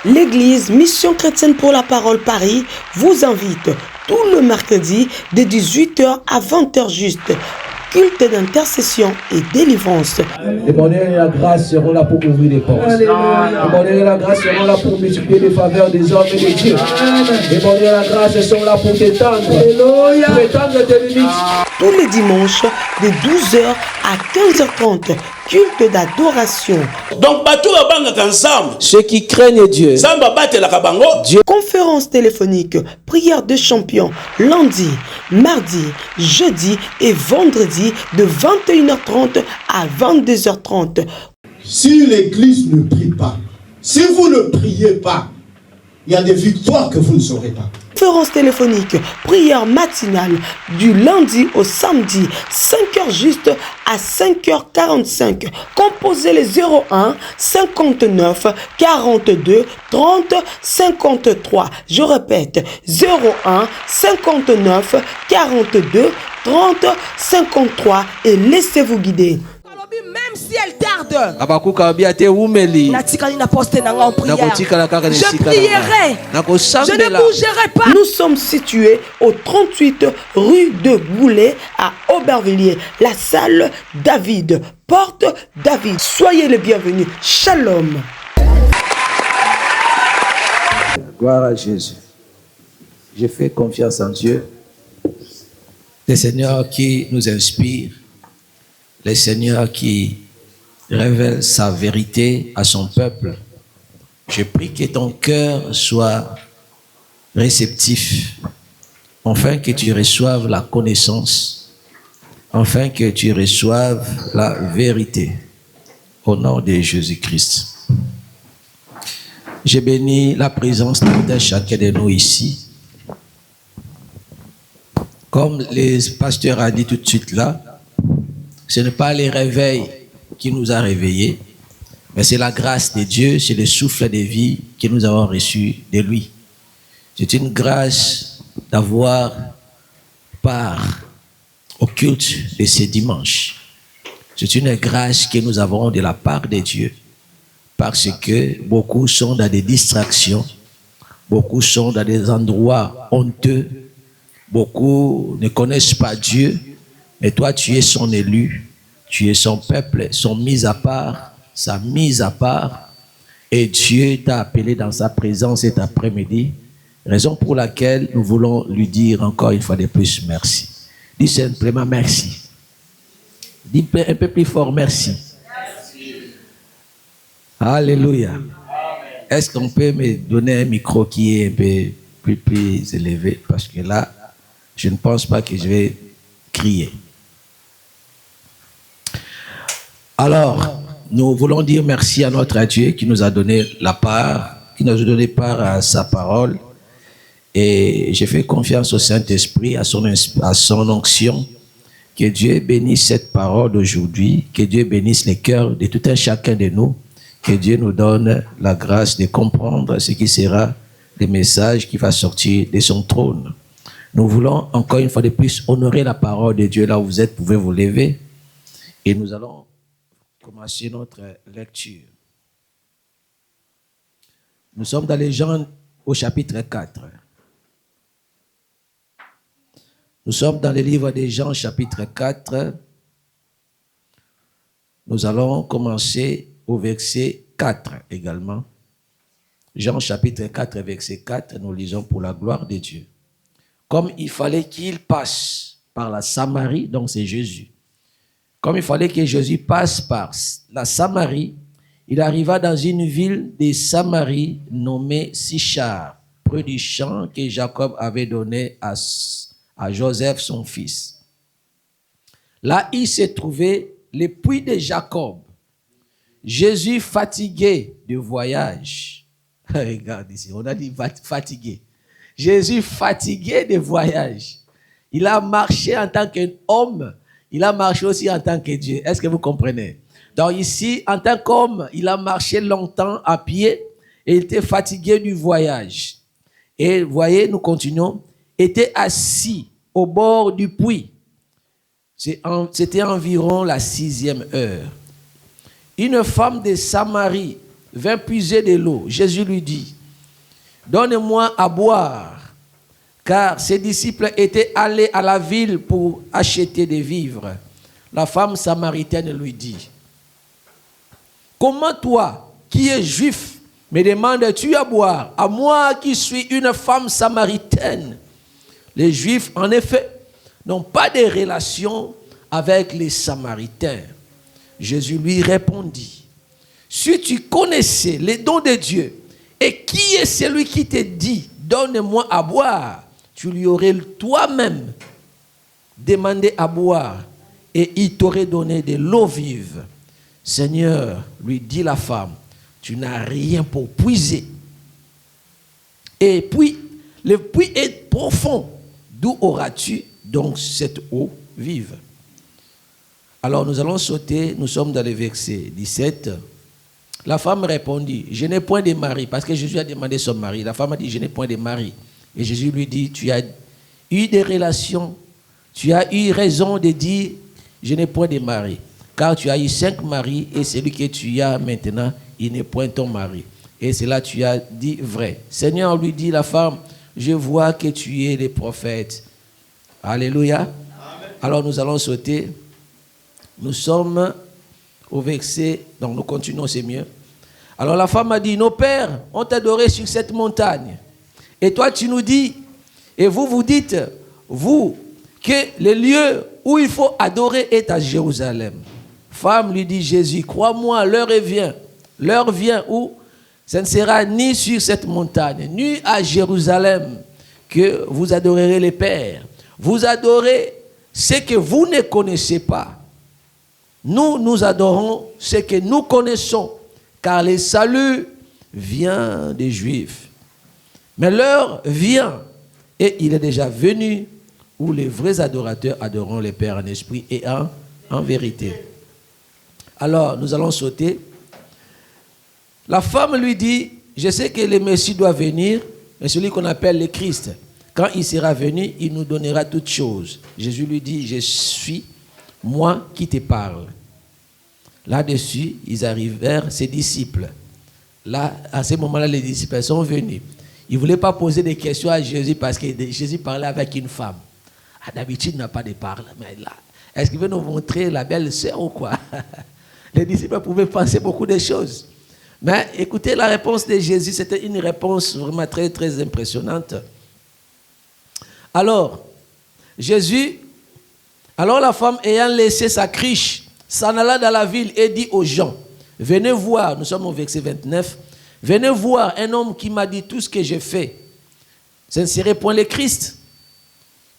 L'église Mission Chrétienne pour la Parole Paris vous invite tout le mercredi de 18h à 20h juste. Culte d'intercession et délivrance. Le bonheur et la grâce seront là pour ouvrir les portes. Le bonheur et la grâce seront là pour multiplier les faveurs des hommes et des dieux. Le bonheur et la grâce sont là pour t'étendre. Pour étendre tes limites. Tous les dimanches de 12h à 15h30. Culte d'adoration. Donc, ensemble. Ceux qui craignent Dieu. Dieu. Conférence téléphonique, prière de champions, lundi, mardi, jeudi et vendredi de 21h30 à 22h30. Si l'église ne prie pas, si vous ne priez pas, il y a des victoires que vous ne saurez pas. Conférence téléphonique, prière matinale du lundi au samedi, 5h juste à 5h45. Composez les 01 59 42 30 53. Je répète, 01 59 42 30 53 et laissez-vous guider. Même si elle tarde, je prierai, je ne bougerai pas. Nous sommes situés au 38 rue de Goulet à Aubervilliers, la salle David, porte David. Soyez les bienvenus. Shalom. Gloire à Jésus. Je fais confiance en Dieu. Le Seigneur qui nous inspire, le Seigneur qui révèle sa vérité à son peuple. Je prie que ton cœur soit réceptif, afin que tu reçoives la connaissance, afin que tu reçoives la vérité, au nom de Jésus-Christ. Je bénis la présence de chacun de nous ici. Comme le pasteur a dit tout de suite là, ce n'est pas le réveil qui nous a réveillés, mais c'est la grâce de Dieu, c'est le souffle de vie que nous avons reçu de lui. C'est une grâce d'avoir part au culte de ce dimanche. C'est une grâce que nous avons de la part de Dieu, parce que beaucoup sont dans des distractions, beaucoup sont dans des endroits honteux, beaucoup ne connaissent pas Dieu. Mais toi, tu es son élu, tu es son peuple, son mise à part, sa mise à part. Et Dieu t'a appelé dans sa présence cet après-midi, raison pour laquelle nous voulons lui dire encore une fois de plus merci. Dis simplement merci. Dis un peu plus fort merci. Merci. Alléluia. Est-ce qu'on peut me donner un micro qui est un peu plus élevé? Parce que là, je ne pense pas que je vais crier. Alors, nous voulons dire merci à notre Dieu qui nous a donné la part, qui nous a donné part à sa parole. Et je fais confiance au Saint-Esprit, à son onction. Que Dieu bénisse cette parole d'aujourd'hui, que Dieu bénisse les cœurs de tout un chacun de nous, que Dieu nous donne la grâce de comprendre ce qui sera le message qui va sortir de son trône. Nous voulons encore une fois de plus honorer la parole de Dieu là où vous êtes, vous pouvez vous lever et nous allons commencer notre lecture. Nous sommes dans les Jean au chapitre 4. Nous sommes dans le livre des Jean chapitre 4. Nous allons commencer au verset 4 également. Jean chapitre 4 verset 4, nous lisons pour la gloire de Dieu. Comme il fallait qu'il passe par la Samarie, donc c'est Jésus. Comme il fallait que Jésus passe par la Samarie, il arriva dans une ville de Samarie nommée Sichar, près du champ que Jacob avait donné à Joseph son fils. Là, il s'est trouvé le puits de Jacob. Jésus fatigué de voyage. Regarde ici, on a dit fatigué. Jésus fatigué de voyage. Il a marché en tant qu'homme. Il a marché aussi en tant que Dieu. Est-ce que vous comprenez? Donc ici, en tant qu'homme, il a marché longtemps à pied et il était fatigué du voyage. Et vous voyez, nous continuons. Était assis au bord du puits. C'était environ la 6e heure. Une femme de Samarie vint puiser de l'eau. Jésus lui dit, donne-moi à boire. Car ses disciples étaient allés à la ville pour acheter des vivres. La femme samaritaine lui dit, comment toi, qui es juif, me demandes-tu à boire, à moi qui suis une femme samaritaine? Les Juifs, en effet, n'ont pas de relation avec les Samaritains. Jésus lui répondit, si tu connaissais les dons de Dieu, et qui est celui qui te dit, donne-moi à boire, tu lui aurais toi-même demandé à boire, et il t'aurait donné de l'eau vive. Seigneur, lui dit la femme, tu n'as rien pour puiser. Et puis, le puits est profond. D'où auras-tu donc cette eau vive? Alors nous allons sauter, nous sommes dans le verset 17. La femme répondit, je n'ai point de mari, parce que Jésus a demandé son mari. La femme a dit, je n'ai point de mari. Et Jésus lui dit, tu as eu des relations, tu as eu raison de dire, je n'ai point de mari. Car tu as eu 5 maris, et celui que tu as maintenant, il n'est point ton mari. Et cela tu as dit vrai. Seigneur, lui dit la femme, je vois que tu es le prophète. Alléluia. Amen. Alors nous allons sauter. Nous sommes au verset, donc nous continuons, c'est mieux. Alors la femme a dit, nos pères ont adoré sur cette montagne. Et toi tu nous dis, et vous dites, vous, que le lieu où il faut adorer est à Jérusalem. Femme, lui dit Jésus, crois-moi, l'heure vient où ce ne sera ni sur cette montagne, ni à Jérusalem que vous adorerez les pères. Vous adorez ce que vous ne connaissez pas. Nous adorons ce que nous connaissons, car le salut vient des Juifs. Mais l'heure vient, et il est déjà venu, où les vrais adorateurs adoreront les pères en esprit et en vérité. Alors, nous allons sauter. La femme lui dit, je sais que le Messie doit venir, mais celui qu'on appelle le Christ, quand il sera venu, il nous donnera toutes choses. Jésus lui dit, je suis moi qui te parle. Là-dessus, ils arrivèrent, ses disciples. Là, à ce moment-là, les disciples sont venus. Ils ne voulaient pas poser des questions à Jésus parce que Jésus parlait avec une femme. Ah, d'habitude, il n'a pas de parole, mais là, est-ce qu'il veut nous montrer la belle sœur ou quoi? Les disciples pouvaient penser beaucoup de choses. Mais écoutez, la réponse de Jésus, c'était une réponse vraiment très, très impressionnante. Alors, alors la femme ayant laissé sa criche, s'en alla dans la ville et dit aux gens, venez voir, nous sommes au verset 29, venez voir un homme qui m'a dit tout ce que j'ai fait. Ce ne serait point le Christ.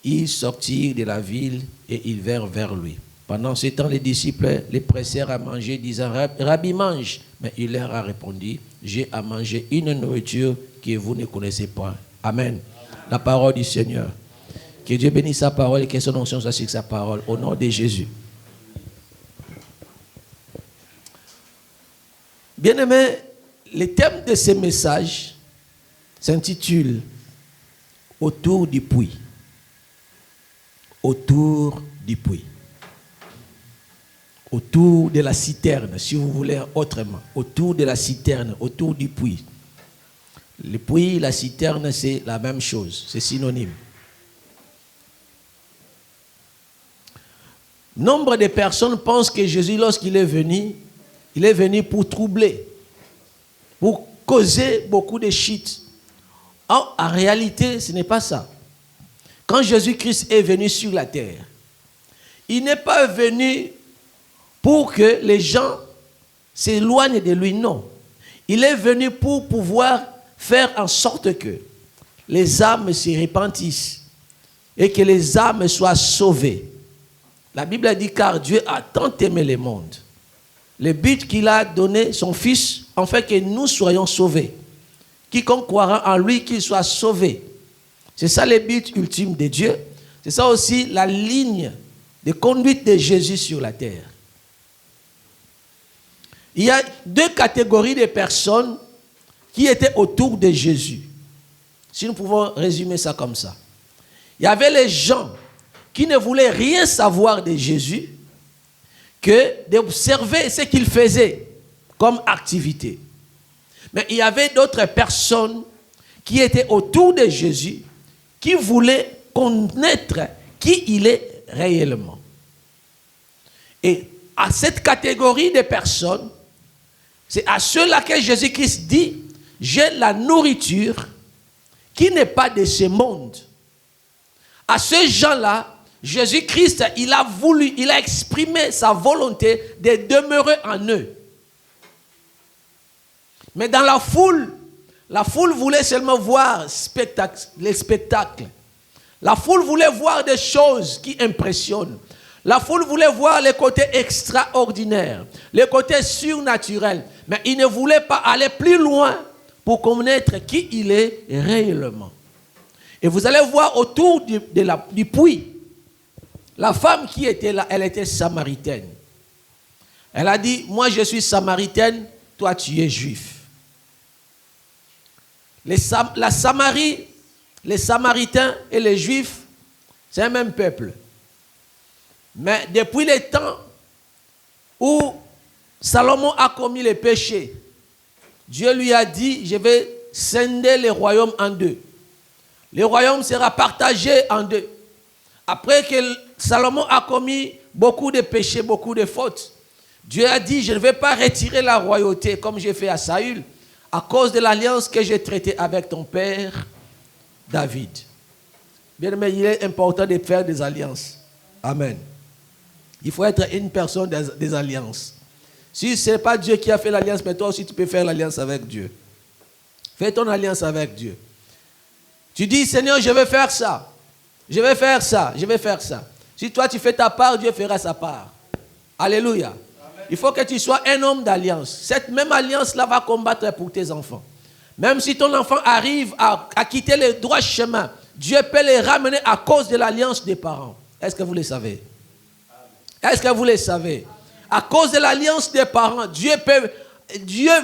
Ils sortirent de la ville et ils vinrent vers lui. Pendant ce temps, les disciples les pressèrent à manger, disant, Rabbi, mange. Mais il leur a répondu, j'ai à manger une nourriture que vous ne connaissez pas. Amen. La parole du Seigneur. Que Dieu bénisse sa parole et que son onction soit sur sa parole. Au nom de Jésus. Bien-aimés, le thème de ce message s'intitule « Autour du puits ». Autour du puits. Autour de la citerne, si vous voulez autrement. Autour de la citerne, autour du puits. Le puits, la citerne, c'est la même chose, c'est synonyme. Nombre de personnes pensent que Jésus, lorsqu'il est venu pour troubler, pour causer beaucoup de shit. Or, en réalité, ce n'est pas ça. Quand Jésus-Christ est venu sur la terre, il n'est pas venu pour que les gens s'éloignent de lui, non. Il est venu pour pouvoir faire en sorte que les âmes se repentissent et que les âmes soient sauvées. La Bible a dit, car Dieu a tant aimé le monde. Le but qu'il a donné son Fils, en fait que nous soyons sauvés. Quiconque croira en lui, qu'il soit sauvé. C'est ça le but ultime de Dieu. C'est ça aussi la ligne de conduite de Jésus sur la terre. Il y a 2 catégories de personnes qui étaient autour de Jésus. Si nous pouvons résumer ça comme ça. Il y avait les gens qui ne voulaient rien savoir de Jésus que d'observer ce qu'il faisait comme activité. Mais il y avait d'autres personnes qui étaient autour de Jésus, qui voulaient connaître qui il est réellement. Et à cette catégorie de personnes, c'est à ceux-là que Jésus-Christ dit, j'ai la nourriture qui n'est pas de ce monde. À ces gens-là, Jésus-Christ, il a exprimé sa volonté de demeurer en eux. Mais dans la foule voulait seulement voir les spectacles. La foule voulait voir des choses qui impressionnent. La foule voulait voir les côtés extraordinaires, les côtés surnaturels. Mais il ne voulait pas aller plus loin pour connaître qui il est réellement. Et vous allez voir autour du puits, la femme qui était là, elle était samaritaine. Elle a dit, moi je suis samaritaine, toi tu es juif. La Samarie, les Samaritains et les Juifs, c'est un même peuple. Mais depuis le temps où Salomon a commis le péché, Dieu lui a dit, je vais scinder le royaume en deux. Le royaume sera partagé en deux. Après que Salomon a commis beaucoup de péchés, beaucoup de fautes, Dieu a dit, je ne vais pas retirer la royauté comme j'ai fait à Saül, à cause de l'alliance que j'ai traitée avec ton père David. Bien aimé, il est important de faire des alliances. Amen. Il faut être une personne des alliances. Si ce n'est pas Dieu qui a fait l'alliance, mais toi aussi tu peux faire l'alliance avec Dieu. Fais ton alliance avec Dieu. Tu dis, Seigneur, je vais faire ça. Je vais faire ça. Je vais faire ça. Si toi tu fais ta part, Dieu fera sa part. Alléluia. Il faut que tu sois un homme d'alliance. Cette même alliance-là va combattre pour tes enfants. Même si ton enfant arrive à quitter le droit chemin, Dieu peut les ramener à cause de l'alliance des parents. Est-ce que vous le savez? Est-ce que vous le savez? À cause de l'alliance des parents, Dieu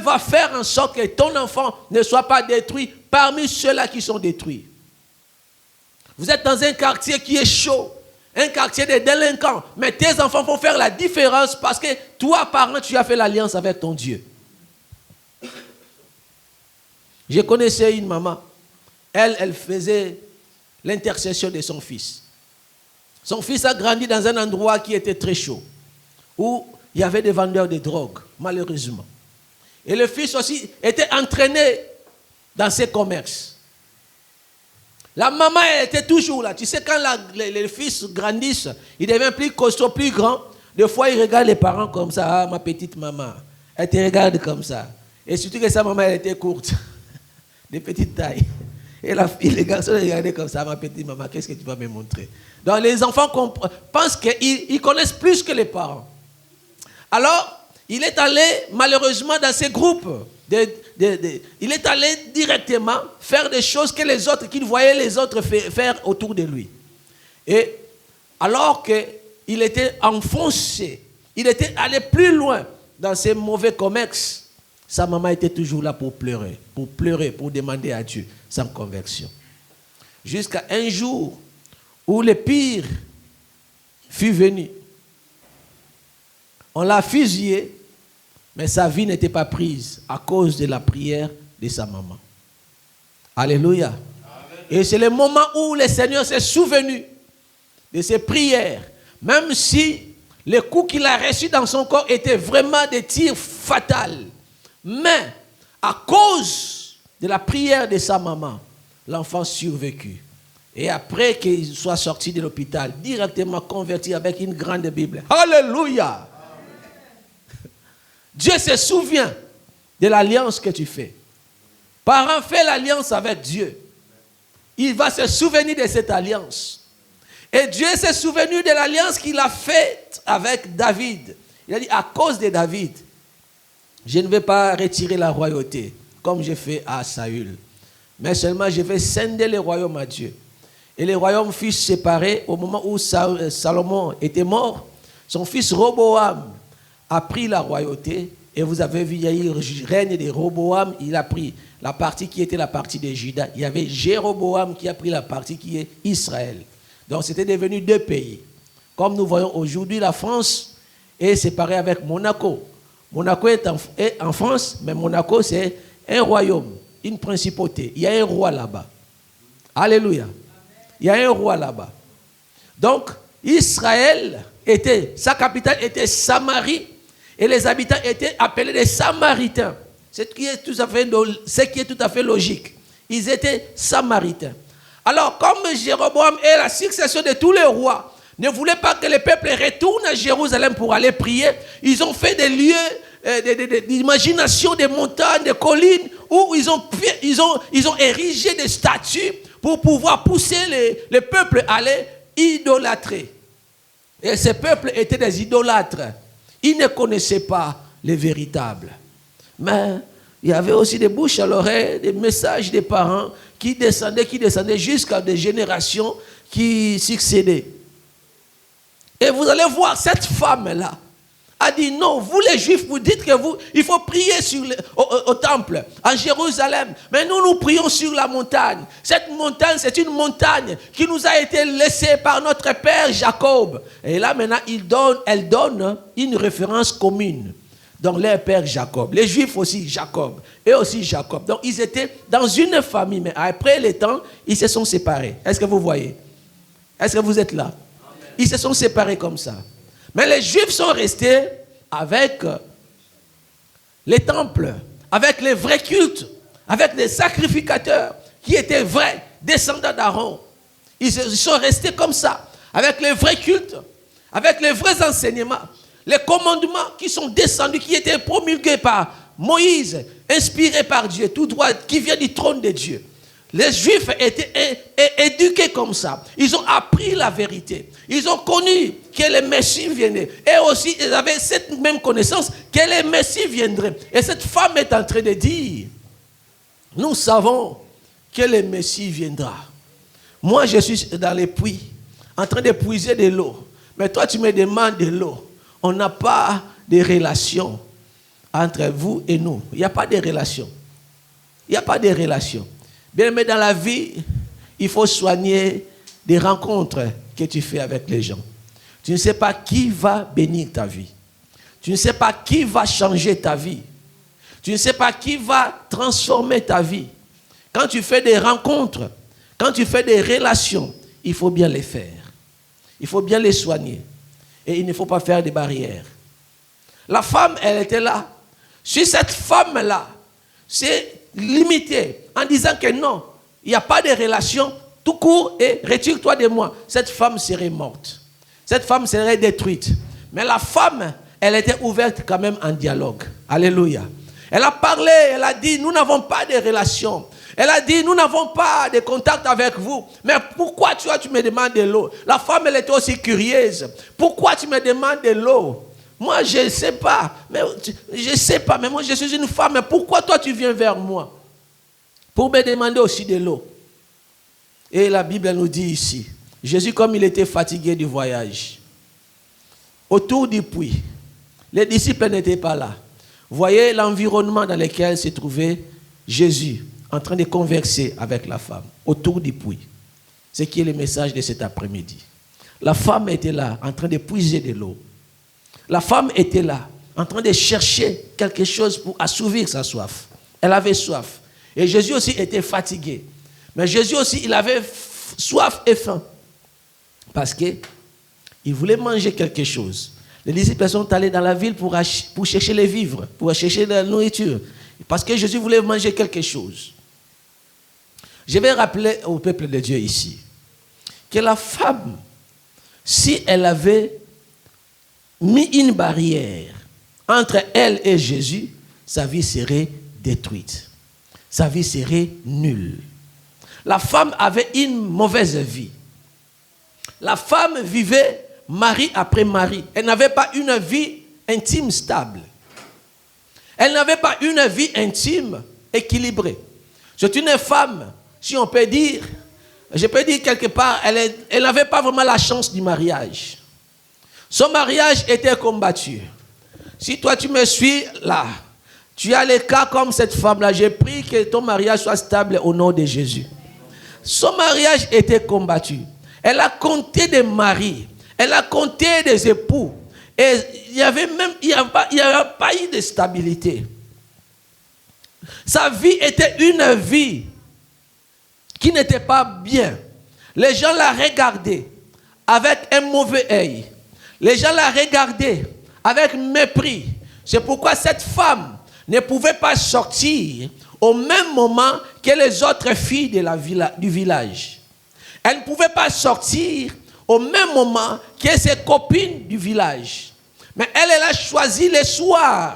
va faire en sorte que ton enfant ne soit pas détruit parmi ceux-là qui sont détruits. Vous êtes dans un quartier qui est chaud. Un quartier de délinquants. Mais tes enfants vont faire la différence parce que toi, parent, tu as fait l'alliance avec ton Dieu. Je connaissais une maman. Elle faisait l'intercession de son fils. Son fils a grandi dans un endroit qui était très chaud, où il y avait des vendeurs de drogue, malheureusement. Et le fils aussi était entraîné dans ses commerces. La maman, elle était toujours là. Tu sais, quand les fils grandissent, ils deviennent plus costauds, plus grands. Des fois, ils regardent les parents comme ça. Ah, ma petite maman. Elle te regarde comme ça. Et surtout que sa maman, elle était courte. De petite taille. Et les garçons regardaient comme ça. Ma petite maman, qu'est-ce que tu vas me montrer? Donc, les enfants pensent qu'ils connaissent plus que les parents. Alors, il est allé, malheureusement, dans ces groupes il est allé directement faire des choses que les autres, qu'il voyait les autres faire autour de lui. Et alors qu'il était enfoncé, il était allé plus loin dans ces mauvais commerces, sa maman était toujours là pour pleurer, pour demander à Dieu sa conversion. Jusqu'à un jour où le pire fut venu. On l'a fusillé. Mais sa vie n'était pas prise à cause de la prière de sa maman. Alléluia. Amen. Et c'est le moment où le Seigneur s'est souvenu de ses prières. Même si les coups qu'il a reçus dans son corps étaient vraiment des tirs fatals. Mais à cause de la prière de sa maman, l'enfant survécut. Et après qu'il soit sorti de l'hôpital, directement converti avec une grande Bible. Alléluia. Dieu se souvient de l'alliance que tu fais. Parent, fais l'alliance avec Dieu. Il va se souvenir de cette alliance. Et Dieu s'est souvenu de l'alliance qu'il a faite avec David. Il a dit, à cause de David, je ne vais pas retirer la royauté, comme j'ai fait à Saül. Mais seulement je vais scinder le royaume à Dieu. Et le royaume fut séparé au moment où Salomon était mort. Son fils Roboam a pris la royauté, et vous avez vu, il y a eu le règne de Roboam, il a pris la partie qui était la partie de Juda. Il y avait Jéroboam qui a pris la partie qui est Israël. Donc c'était devenu deux pays. Comme nous voyons aujourd'hui, la France est séparée avec Monaco. Monaco est en France, mais Monaco c'est un royaume. une principauté. Il y a un roi là-bas. Alléluia. Il y a un roi là-bas. Donc, Israël sa capitale était Samarie et les habitants étaient appelés des Samaritains. Ce qui est tout à fait logique. Ils étaient Samaritains. Alors, comme Jéroboam et la succession de tous les rois ne voulaient pas que le peuple retourne à Jérusalem pour aller prier, ils ont fait des lieux d'imagination, des montagnes, des collines, où ils ont érigé des statues pour pouvoir pousser le peuple à aller idolâtrer. Et ces peuples étaient des idolâtres. Ils ne connaissaient pas les véritables. Mais il y avait aussi des bouches à l'oreille, des messages des parents qui descendaient jusqu'à des générations qui succédaient. Et vous allez voir, cette femme-là a dit non, vous les Juifs, vous dites il faut prier au temple, en Jérusalem. Mais nous prions sur la montagne. Cette montagne, c'est une montagne qui nous a été laissée par notre père Jacob. Et là, maintenant, elle donne une référence commune. Donc, leur père Jacob. Les Juifs aussi, Jacob. Et aussi Jacob. Donc, ils étaient dans une famille. Mais après le temps, ils se sont séparés. Est-ce que vous voyez? Est-ce que vous êtes là? Ils se sont séparés comme ça. Mais les Juifs sont restés avec les temples, avec les vrais cultes, avec les sacrificateurs qui étaient vrais, descendants d'Aaron. Ils sont restés comme ça, avec les vrais cultes, avec les vrais enseignements, les commandements qui sont descendus, qui étaient promulgués par Moïse, inspirés par Dieu, tout droit, qui vient du trône de Dieu. Les Juifs étaient éduqués comme ça. Ils ont appris la vérité. Ils ont connu que le Messie viendrait. Et aussi, ils avaient cette même connaissance que le Messie viendrait. Et cette femme est en train de dire, nous savons que le Messie viendra. Moi, je suis dans les puits, en train de puiser de l'eau. Mais toi, tu me demandes de l'eau. On n'a pas de relation entre vous et nous. Il n'y a pas de relation. Il n'y a pas de relation. Bien, mais dans la vie, il faut soigner des rencontres que tu fais avec les gens. Tu ne sais pas qui va bénir ta vie. Tu ne sais pas qui va changer ta vie. Tu ne sais pas qui va transformer ta vie. Quand tu fais des rencontres, quand tu fais des relations, il faut bien les faire. Il faut bien les soigner. Et il ne faut pas faire des barrières. La femme, elle était là. Si cette femme-là, c'est limité en disant que non, il n'y a pas de relation, tout court et retire-toi de moi. Cette femme serait morte. Cette femme serait détruite. Mais la femme, elle était ouverte quand même en dialogue. Alléluia. Elle a parlé, elle a dit, nous n'avons pas de relation. Elle a dit, nous n'avons pas de contact avec vous. Mais pourquoi tu me demandes de l'eau? La femme, elle était aussi curieuse. Pourquoi tu me demandes de l'eau? Moi, je ne sais pas. Mais moi, je suis une femme. Mais pourquoi toi, tu viens vers moi? Pour me demander aussi de l'eau. Et la Bible nous dit ici, Jésus, comme il était fatigué du voyage, autour du puits, les disciples n'étaient pas là. Voyez l'environnement dans lequel se trouvait Jésus, en train de converser avec la femme, autour du puits. Ce qui est le message de cet après-midi. La femme était là, en train de puiser de l'eau. La femme était là, en train de chercher quelque chose pour assouvir sa soif. Elle avait soif. Et Jésus aussi était fatigué. Mais Jésus aussi, il avait soif et faim. Parce qu'il voulait manger quelque chose. Les disciples sont allés dans la ville pour chercher les vivres, pour chercher la nourriture. Parce que Jésus voulait manger quelque chose. Je vais rappeler au peuple de Dieu ici que la femme, si elle avait mis une barrière entre elle et Jésus, sa vie serait détruite. Sa vie serait nulle. La femme avait une mauvaise vie. La femme vivait mari après mari. Elle n'avait pas une vie intime stable. Elle n'avait pas une vie intime équilibrée. C'est une femme, si on peut dire, je peux dire quelque part, elle n'avait pas vraiment la chance du mariage. Son mariage était combattu. Si toi tu me suis là, tu as les cas comme cette femme-là, j'ai pris que ton mariage soit stable au nom de Jésus. Son mariage était combattu. Elle a compté des maris. Elle a compté des époux. Et il n'y avait pas eu de stabilité. Sa vie était une vie qui n'était pas bien. Les gens la regardaient avec un mauvais œil. Les gens la regardaient avec mépris. C'est pourquoi cette femme ne pouvait pas sortir au même moment que les autres filles du village. Elle ne pouvait pas sortir au même moment que ses copines du village. Mais elle a choisi le soir.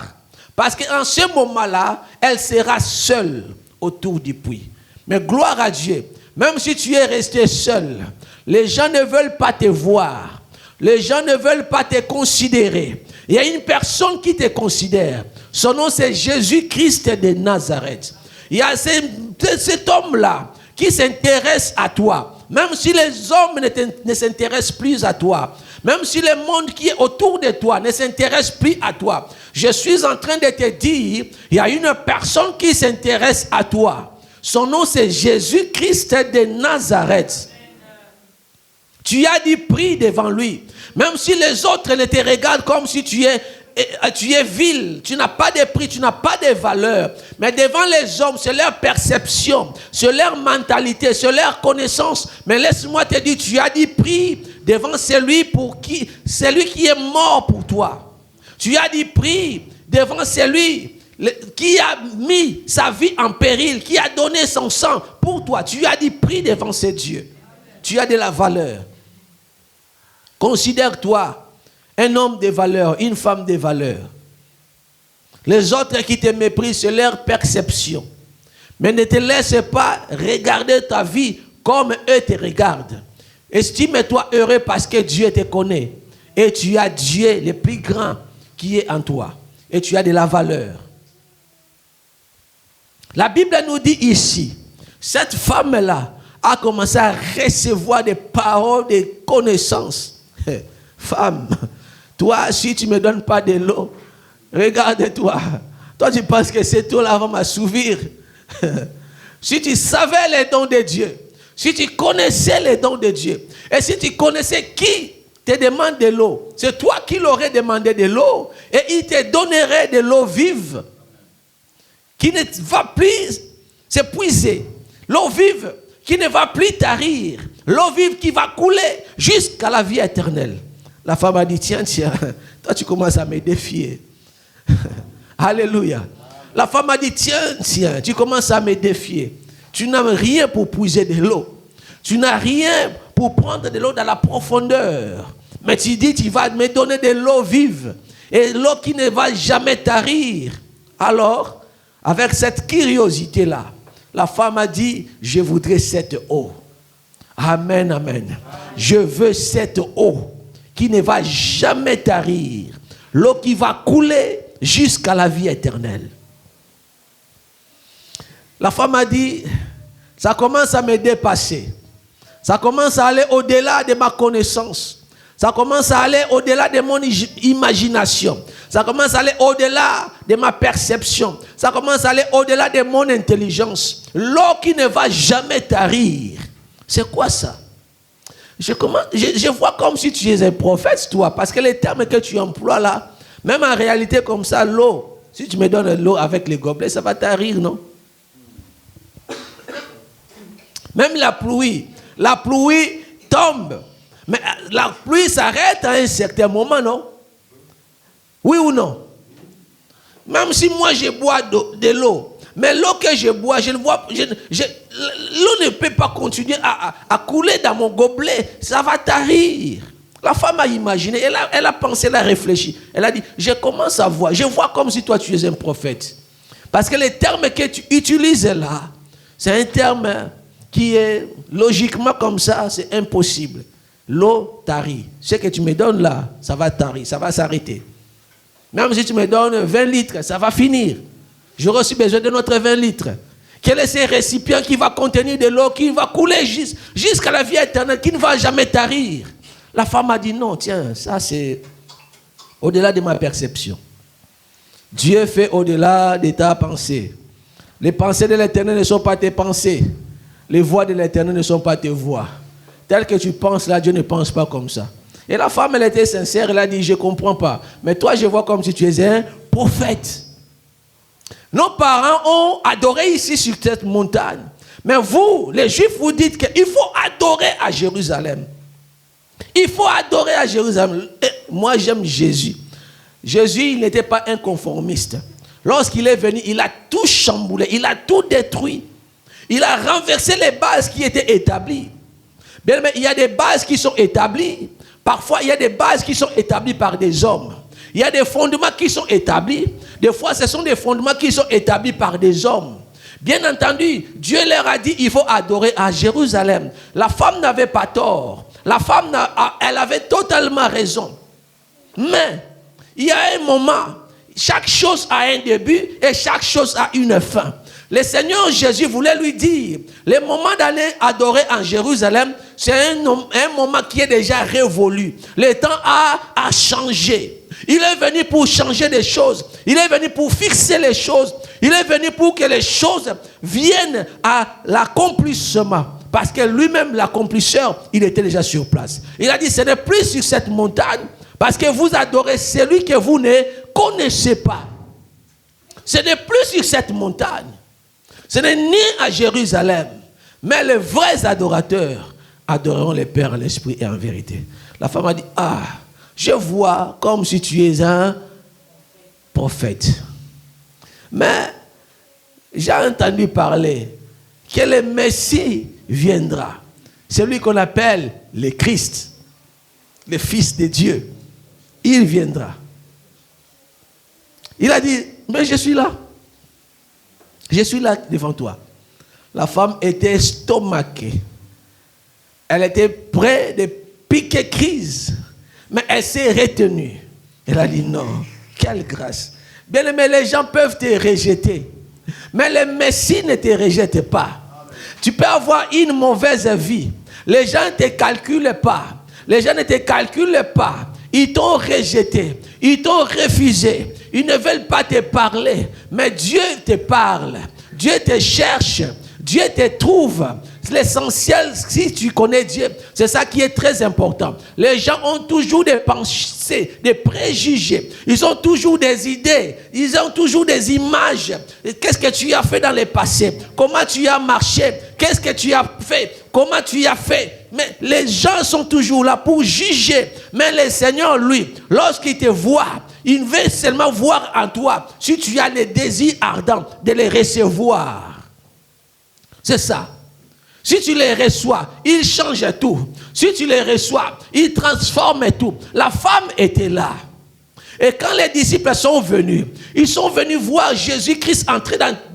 Parce qu'en ce moment-là, elle sera seule autour du puits. Mais gloire à Dieu, même si tu es resté seul, les gens ne veulent pas te voir. Les gens ne veulent pas te considérer. Il y a une personne qui te considère. Son nom, c'est Jésus-Christ de Nazareth. Il y a cet homme-là qui s'intéresse à toi. Même si les hommes ne s'intéressent plus à toi. Même si le monde qui est autour de toi ne s'intéresse plus à toi. Je suis en train de te dire, il y a une personne qui s'intéresse à toi. Son nom, c'est Jésus-Christ de Nazareth. Tu as du prix devant lui. Même si les autres ne te regardent comme si tu es vil, tu n'as pas de prix, tu n'as pas de valeur. Mais devant les hommes, c'est leur perception, c'est leur mentalité, c'est leur connaissance. Mais laisse-moi te dire, tu as du prix devant celui qui est mort pour toi. Tu as du prix devant celui qui a mis sa vie en péril, qui a donné son sang pour toi. Tu as du prix devant ce Dieu. Tu as de la valeur. Considère-toi un homme de valeur, une femme de valeur. Les autres qui te méprisent, c'est leur perception. Mais ne te laisse pas regarder ta vie comme eux te regardent. Estime-toi heureux parce que Dieu te connaît. Et tu as Dieu le plus grand qui est en toi. Et tu as de la valeur. La Bible nous dit ici, cette femme-là a commencé à recevoir des paroles, des connaissances. Femme, toi, si tu ne me donnes pas de l'eau, regarde-toi. Toi, tu penses que cette eau-là va m'assouvir. Si tu savais les dons de Dieu, si tu connaissais les dons de Dieu, et si tu connaissais qui te demande de l'eau, c'est toi qui l'aurais demandé de l'eau, et il te donnerait de l'eau vive, qui ne va plus s'épuiser. L'eau vive qui ne va plus tarir. L'eau vive qui va couler jusqu'à la vie éternelle. La femme a dit, tiens, toi tu commences à me défier. Alléluia. La femme a dit, tiens, tu commences à me défier. Tu n'as rien pour puiser de l'eau. Tu n'as rien pour prendre de l'eau dans la profondeur. Mais tu dis, tu vas me donner de l'eau vive. Et l'eau qui ne va jamais tarir. Alors, avec cette curiosité-là, la femme a dit, je voudrais cette eau. Amen, amen. Je veux cette eau qui ne va jamais tarir. L'eau qui va couler jusqu'à la vie éternelle. La femme a dit, ça commence à me dépasser. Ça commence à aller au-delà de ma connaissance. Ça commence à aller au-delà de mon imagination. Ça commence à aller au-delà de ma perception. Ça commence à aller au-delà de mon intelligence. L'eau qui ne va jamais tarir. C'est quoi ça? Je vois comme si tu es un prophète, toi. Parce que les termes que tu emploies là, même en réalité comme ça, l'eau, si tu me donnes l'eau avec les gobelets, ça va tarir, non? Même la pluie tombe. Mais la pluie s'arrête à un certain moment, non? Oui ou non? Même si moi je bois de l'eau, mais l'eau que je bois, l'eau ne peut pas continuer à couler dans mon gobelet. Ça va tarir. La femme a imaginé, elle a pensé, elle a réfléchi. Elle a dit, je commence à voir. Je vois comme si toi tu es un prophète. Parce que les termes que tu utilises là, c'est un terme qui est logiquement comme ça, c'est impossible. L'eau tarit. Ce que tu me donnes là, ça va tarir, ça va s'arrêter. Même si tu me donnes 20 litres, ça va finir. J'aurai aussi besoin de notre 20 litres. Quel est ce récipient qui va contenir de l'eau, qui va couler jusqu'à la vie éternelle, qui ne va jamais tarir? La femme a dit non, tiens, ça c'est au-delà de ma perception. Dieu fait au-delà de ta pensée. Les pensées de l'Éternel ne sont pas tes pensées. Les voies de l'Éternel ne sont pas tes voies. Tel que tu penses là, Dieu ne pense pas comme ça. Et la femme, elle était sincère, elle a dit, je ne comprends pas. Mais toi, je vois comme si tu es un prophète. Nos parents ont adoré ici sur cette montagne. Mais vous, les Juifs, vous dites qu'il faut adorer à Jérusalem. Il faut adorer à Jérusalem. Et moi, j'aime Jésus. Jésus, il n'était pas un conformiste. Lorsqu'il est venu, il a tout chamboulé, il a tout détruit. Il a renversé les bases qui étaient établies. Bien, mais il y a des bases qui sont établies. Parfois, il y a des bases qui sont établies par des hommes. Il y a des fondements qui sont établis. Des fois, ce sont des fondements qui sont établis par des hommes. Bien entendu, Dieu leur a dit, il faut adorer à Jérusalem. La femme n'avait pas tort. La femme, elle avait totalement raison. Mais, il y a un moment, chaque chose a un début et chaque chose a une fin. Le Seigneur Jésus voulait lui dire, le moment d'aller adorer en Jérusalem, c'est un moment qui est déjà révolu. Le temps a changé. Il est venu pour changer des choses. Il est venu pour fixer les choses. Il est venu pour que les choses viennent à l'accomplissement. Parce que lui-même, l'accomplisseur, il était déjà sur place. Il a dit, ce n'est plus sur cette montagne, parce que vous adorez celui que vous ne connaissez pas. Ce n'est plus sur cette montagne. Ce n'est ni à Jérusalem, mais les vrais adorateurs adoreront le Père en l'Esprit et en vérité. La femme a dit, ah, je vois comme si tu es un prophète. Mais j'ai entendu parler que le Messie viendra. Celui qu'on appelle le Christ, le Fils de Dieu. Il viendra. Il a dit, mais je suis là. Je suis là devant toi. La femme était estomaquée. Elle était prête de piquer crise. Mais elle s'est retenue. Elle a dit non, quelle grâce. Bien aimé, les gens peuvent te rejeter. Mais le Messie ne te rejette pas. Tu peux avoir une mauvaise vie. Les gens ne te calculent pas. Les gens ne te calculent pas. Ils t'ont rejeté. Ils t'ont refusé. Ils ne veulent pas te parler. Mais Dieu te parle. Dieu te cherche. Dieu te trouve. L'essentiel, si tu connais Dieu, c'est ça qui est très important. Les gens ont toujours des pensées, des préjugés. Ils ont toujours des idées. Ils ont toujours des images. Qu'est-ce que tu as fait dans le passé? Comment tu as marché? Qu'est-ce que tu as fait? Comment tu as fait? Mais les gens sont toujours là pour juger. Mais le Seigneur, lui, lorsqu'il te voit, il veut seulement voir en toi si tu as le désir ardent de les recevoir. C'est ça. Si tu les reçois, il change tout. Si tu les reçois, il transforme tout. La femme était là. Et quand les disciples sont venus, ils sont venus voir Jésus-Christ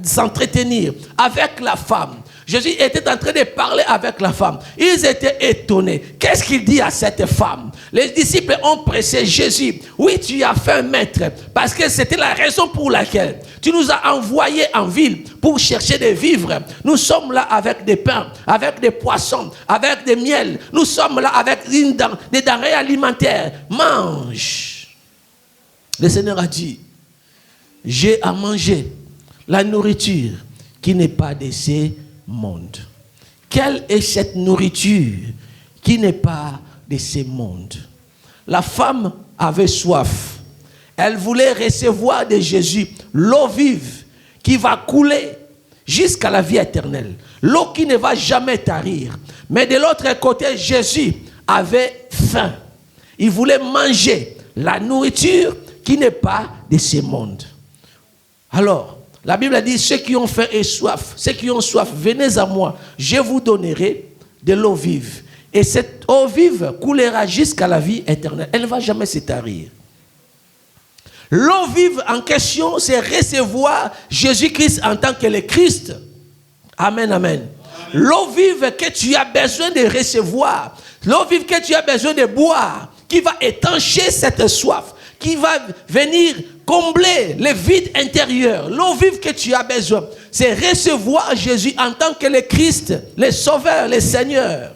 s'entretenir avec la femme. Jésus était en train de parler avec la femme. Ils étaient étonnés. Qu'est-ce qu'il dit à cette femme? Les disciples ont pressé Jésus. Oui, tu as fait maître. Parce que c'était la raison pour laquelle tu nous as envoyés en ville pour chercher des vivres. Nous sommes là avec des pains, avec des poissons, avec des miels. Nous sommes là avec des denrées alimentaires. Mange. Le Seigneur a dit, j'ai à manger la nourriture qui n'est pas de ces mondes. Quelle est cette nourriture qui n'est pas de ces mondes? La femme avait soif. Elle voulait recevoir de Jésus l'eau vive qui va couler jusqu'à la vie éternelle. L'eau qui ne va jamais tarir. Mais de l'autre côté, Jésus avait faim. Il voulait manger la nourriture qui n'est pas de ces mondes. Alors, la Bible a dit, ceux qui ont faim et soif, ceux qui ont soif, venez à moi, je vous donnerai de l'eau vive. Et cette eau vive coulera jusqu'à la vie éternelle. Elle ne va jamais se tarir. L'eau vive en question, c'est recevoir Jésus-Christ en tant que le Christ. Amen, amen. L'eau vive que tu as besoin de recevoir, l'eau vive que tu as besoin de boire, qui va étancher cette soif, qui va venir combler le vide intérieur. L'eau vive que tu as besoin, c'est recevoir Jésus en tant que le Christ, le Sauveur, le Seigneur.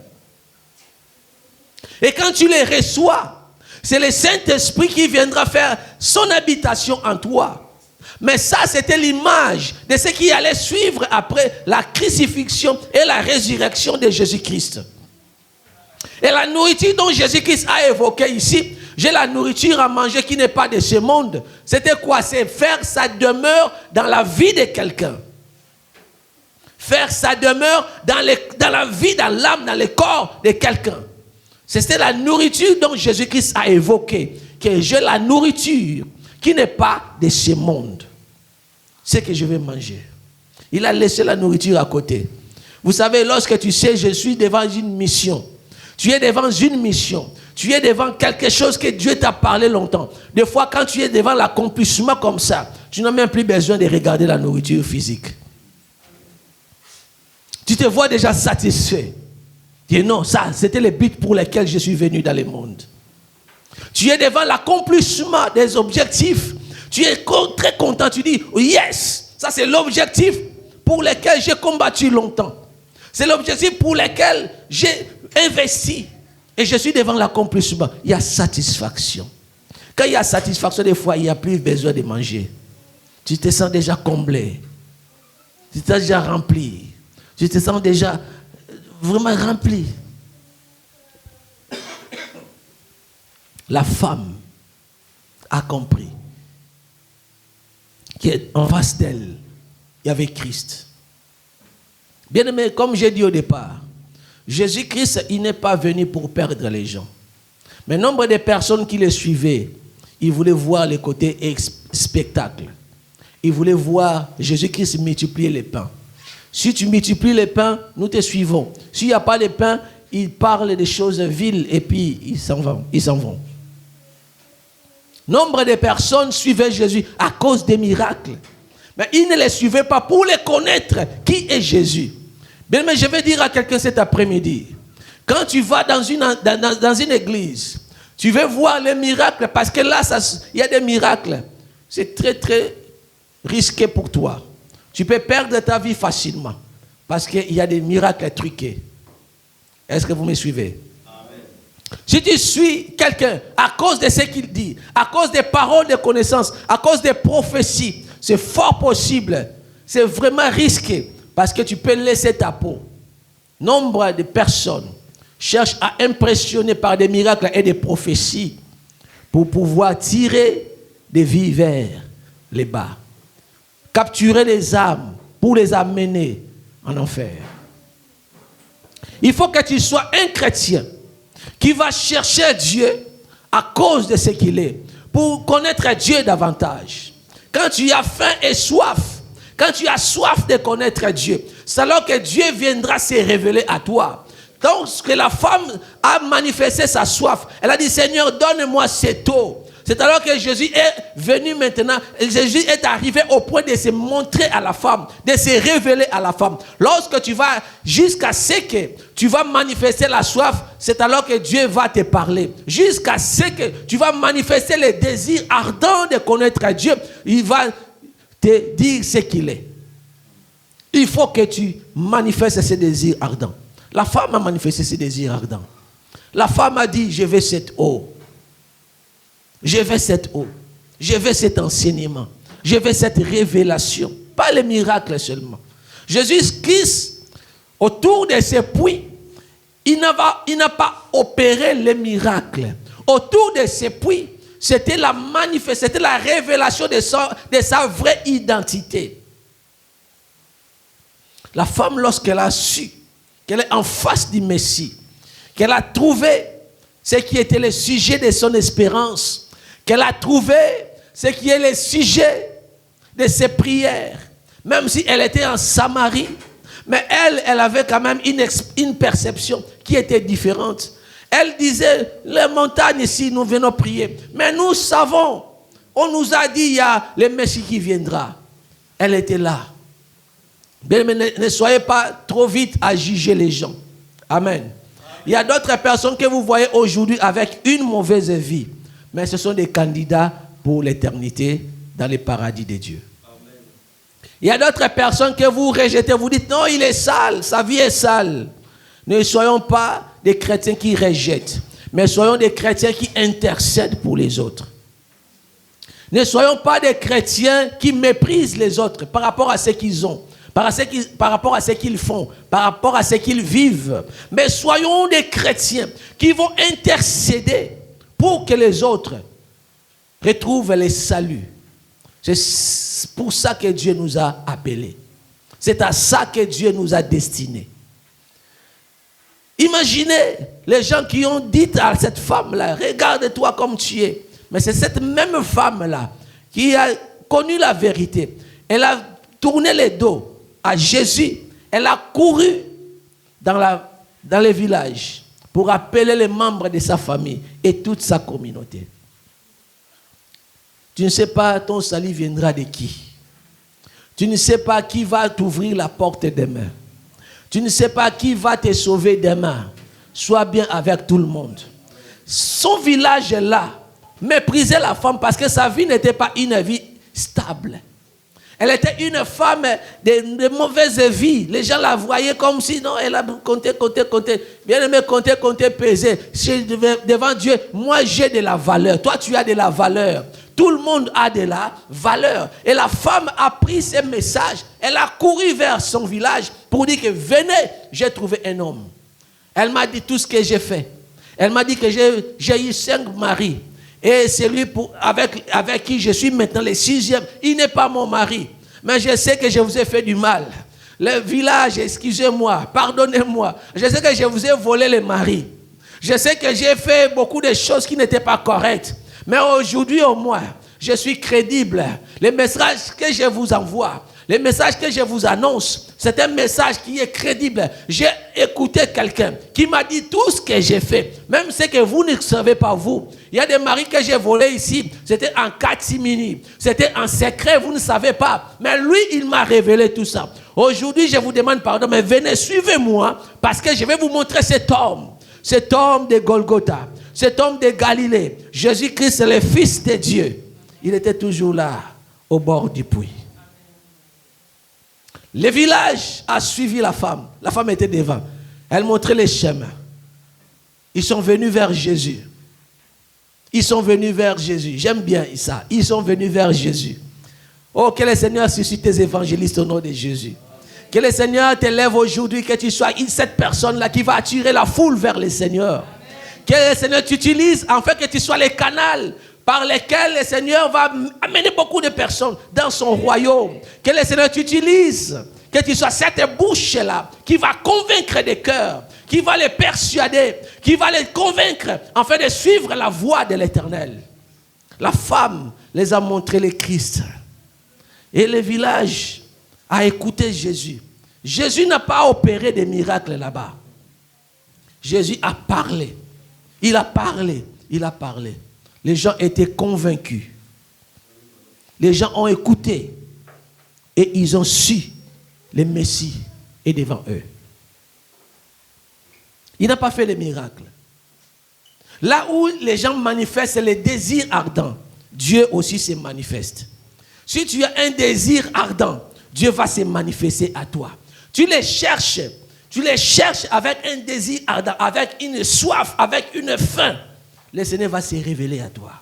Et quand tu les reçois, c'est le Saint-Esprit qui viendra faire son habitation en toi. Mais ça, c'était l'image de ce qui allait suivre après la crucifixion et la résurrection de Jésus-Christ. Et la nourriture dont Jésus-Christ a évoqué ici, J'ai la nourriture à manger qui n'est pas de ce monde. C'était quoi? C'est faire sa demeure dans la vie de quelqu'un. Faire sa demeure dans la vie, dans l'âme, dans le corps de quelqu'un. C'était la nourriture dont Jésus-Christ a évoqué. Que j'ai la nourriture qui n'est pas de ce monde. C'est que je vais manger. Il a laissé la nourriture à côté. Vous savez, lorsque tu sais, je suis devant une mission. Tu es devant une mission. Tu es devant quelque chose que Dieu t'a parlé longtemps. Des fois, quand tu es devant l'accomplissement comme ça, tu n'as même plus besoin de regarder la nourriture physique. Tu te vois déjà satisfait. Tu dis non, ça, c'était le but pour lequel je suis venu dans le monde. Tu es devant l'accomplissement des objectifs. Tu es très content. Tu dis, yes, ça c'est l'objectif pour lequel j'ai combattu longtemps. C'est l'objectif pour lequel j'ai investi. Et je suis devant l'accomplissement. Il y a satisfaction. Quand il y a satisfaction, des fois, il n'y a plus besoin de manger. Tu te sens déjà comblé. Tu te sens déjà rempli. Tu te sens déjà vraiment rempli. La femme a compris qu'en face d'elle, il y avait Christ. Bien aimé, comme j'ai dit au départ, Jésus-Christ, il n'est pas venu pour perdre les gens. Mais nombre de personnes qui le suivaient, ils voulaient voir le côté spectacle. Ils voulaient voir Jésus-Christ multiplier les pains. Si tu multiplies les pains, nous te suivons. S'il n'y a pas de pain, ils parlent des choses viles et puis ils s'en vont. Nombre de personnes suivaient Jésus à cause des miracles. Mais ils ne les suivaient pas pour les connaître. Qui est Jésus? Bien, mais je vais dire à quelqu'un cet après-midi, quand tu vas dans une église, tu veux voir les miracles, parce que là, il y a des miracles. C'est très, très risqué pour toi. Tu peux perdre ta vie facilement, parce qu'il y a des miracles truqués. Est-ce que vous me suivez? Si tu suis quelqu'un à cause de ce qu'il dit, à cause des paroles de connaissance, à cause des prophéties, c'est fort possible, c'est vraiment risqué, parce que tu peux laisser ta peau. Nombre de personnes cherchent à impressionner par des miracles et des prophéties pour pouvoir tirer des vies vers les bas, capturer les âmes pour les amener en enfer. Il faut que tu sois un chrétien qui va chercher Dieu à cause de ce qu'il est, pour connaître Dieu davantage. Quand tu as faim et soif, quand tu as soif de connaître Dieu, c'est alors que Dieu viendra se révéler à toi. Donc, que la femme a manifesté sa soif, elle a dit, Seigneur, donne-moi cette eau. C'est alors que Jésus est venu maintenant, Jésus est arrivé au point de se montrer à la femme, de se révéler à la femme. Lorsque tu vas jusqu'à ce que tu vas manifester la soif, c'est alors que Dieu va te parler. Jusqu'à ce que tu vas manifester le désir ardent de connaître Dieu, il va te dire ce qu'il est. Il faut que tu manifestes ce désir ardent. La femme a manifesté ce désir ardent. La femme a dit, je veux cette eau. Je veux cette eau, je veux cet enseignement, je veux cette révélation, pas les miracles seulement. Jésus-Christ, autour de ces puits, il n'a pas opéré les miracles. Autour de ces puits, c'était la manifestation, c'était la révélation de sa vraie identité. La femme, lorsqu'elle a su qu'elle est en face du Messie, qu'elle a trouvé ce qui était le sujet de son espérance, qu'elle a trouvé ce qui est le sujet de ses prières. Même si elle était en Samarie, mais elle avait quand même une perception qui était différente. Elle disait, les montagnes ici, nous venons prier. Mais nous savons, on nous a dit, il y a le Messie qui viendra. Elle était là. Mais ne soyez pas trop vite à juger les gens. Amen. Il y a d'autres personnes que vous voyez aujourd'hui avec une mauvaise vie. Mais ce sont des candidats pour l'éternité dans le paradis de Dieu. Amen. Il y a d'autres personnes que vous rejetez, vous dites non, il est sale, sa vie est sale. Ne soyons pas des chrétiens qui rejettent, mais soyons des chrétiens qui intercèdent pour les autres. Ne soyons pas des chrétiens qui méprisent les autres par rapport à ce qu'ils ont, par rapport à ce qu'ils font, par rapport à ce qu'ils vivent. Mais soyons des chrétiens qui vont intercéder pour que les autres retrouvent les saluts. C'est pour ça que Dieu nous a appelés. C'est à ça que Dieu nous a destinés. Imaginez les gens qui ont dit à cette femme-là, regarde-toi comme tu es. Mais c'est cette même femme-là qui a connu la vérité. Elle a tourné le dos à Jésus. Elle a couru dans les villages pour appeler les membres de sa famille et toute sa communauté. Tu ne sais pas ton salut viendra de qui. Tu ne sais pas qui va t'ouvrir la porte demain. Tu ne sais pas qui va te sauver demain. Sois bien avec tout le monde. Son village est là. Méprisait la femme parce que sa vie n'était pas une vie stable. Elle était une femme de mauvaise vie. Les gens la voyaient comme si, non, elle a compté. Bien aimé, compté, pesé. Devant Dieu, moi j'ai de la valeur. Toi, tu as de la valeur. Tout le monde a de la valeur. Et la femme a pris ce message. Elle a couru vers son village pour dire que venez, j'ai trouvé un homme. Elle m'a dit tout ce que j'ai fait. Elle m'a dit que j'ai eu 5 maris. Et celui avec qui je suis maintenant le 6e, il n'est pas mon mari. Mais je sais que je vous ai fait du mal. Le village, excusez-moi, pardonnez-moi. Je sais que je vous ai volé les maris. Je sais que j'ai fait beaucoup de choses qui n'étaient pas correctes. Mais aujourd'hui au moins, je suis crédible. Les messages que je vous envoie, les messages que je vous annonce, c'est un message qui est crédible. J'ai écouté quelqu'un qui m'a dit tout ce que j'ai fait. Même ce que vous ne savez pas vous. Il y a des maris que j'ai volés ici. C'était en catimini. C'était en secret, vous ne savez pas. Mais lui, il m'a révélé tout ça. Aujourd'hui, je vous demande pardon, mais venez, suivez-moi, parce que je vais vous montrer cet homme de Golgotha. Cet homme de Galilée, Jésus-Christ, le Fils de Dieu, il était toujours là, au bord du puits. Le village a suivi la femme. La femme était devant. Elle montrait les chemins. Ils sont venus vers Jésus. Ils sont venus vers Jésus. J'aime bien ça. Ils sont venus vers Jésus. Oh, que le Seigneur suscite tes évangélistes au nom de Jésus. Que le Seigneur t'élève aujourd'hui, que tu sois cette personne-là qui va attirer la foule vers le Seigneur. Que le Seigneur t'utilise afin que tu sois le canal par lesquels le Seigneur va amener beaucoup de personnes dans son royaume. Que le Seigneur t'utilise, que tu sois cette bouche-là qui va convaincre des cœurs, qui va les persuader, qui va les convaincre afin de suivre la voie de l'Éternel. La femme les a montré le Christ. Et le village a écouté Jésus. Jésus n'a pas opéré des miracles là-bas. Jésus a parlé. Il a parlé. Les gens étaient convaincus. Les gens ont écouté. Et ils ont su le Messie est devant eux. Il n'a pas fait les miracles. Là où les gens manifestent les désirs ardents, Dieu aussi se manifeste. Si tu as un désir ardent, Dieu va se manifester à toi. Tu les cherches avec un désir ardent, avec une soif, avec une faim. Le Seigneur va se révéler à toi.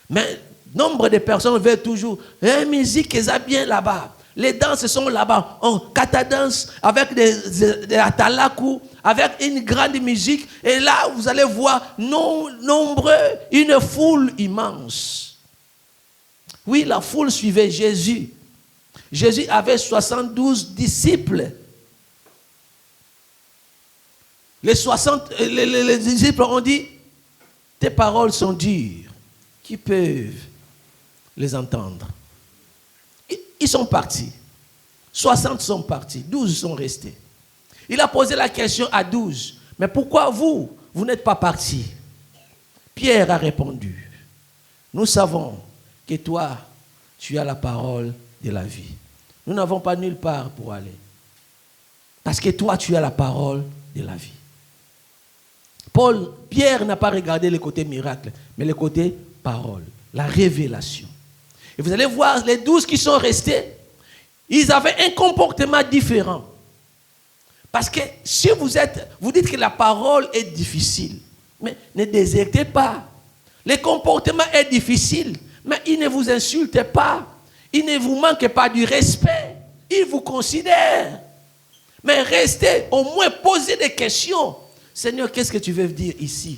Mais nombre de personnes veulent toujours, musique, c'est bien là-bas. Les danses sont là-bas. On catadance avec des atalakou, avec une grande musique. Et là, vous allez voir nombreux, une foule immense. Oui, la foule suivait Jésus. Jésus avait 72 disciples. Les disciples ont dit, tes paroles sont dures. Qui peuvent les entendre? Ils sont partis. 60 sont partis. 12 sont restés. Il a posé la question à 12. Mais pourquoi vous n'êtes pas partis? Pierre a répondu. Nous savons que toi, tu as la parole de la vie. Nous n'avons pas nulle part pour aller. Parce que toi, tu as la parole de la vie. Pierre n'a pas regardé le côté miracle, mais le côté parole, la révélation. Et vous allez voir, les 12 qui sont restés, ils avaient un comportement différent. Parce que si vous dites que la parole est difficile, mais ne désertez pas. Le comportement est difficile, mais il ne vous insulte pas. Il ne vous manque pas du respect. Il vous considère. Mais restez, au moins posez des questions. Seigneur, qu'est-ce que tu veux dire ici?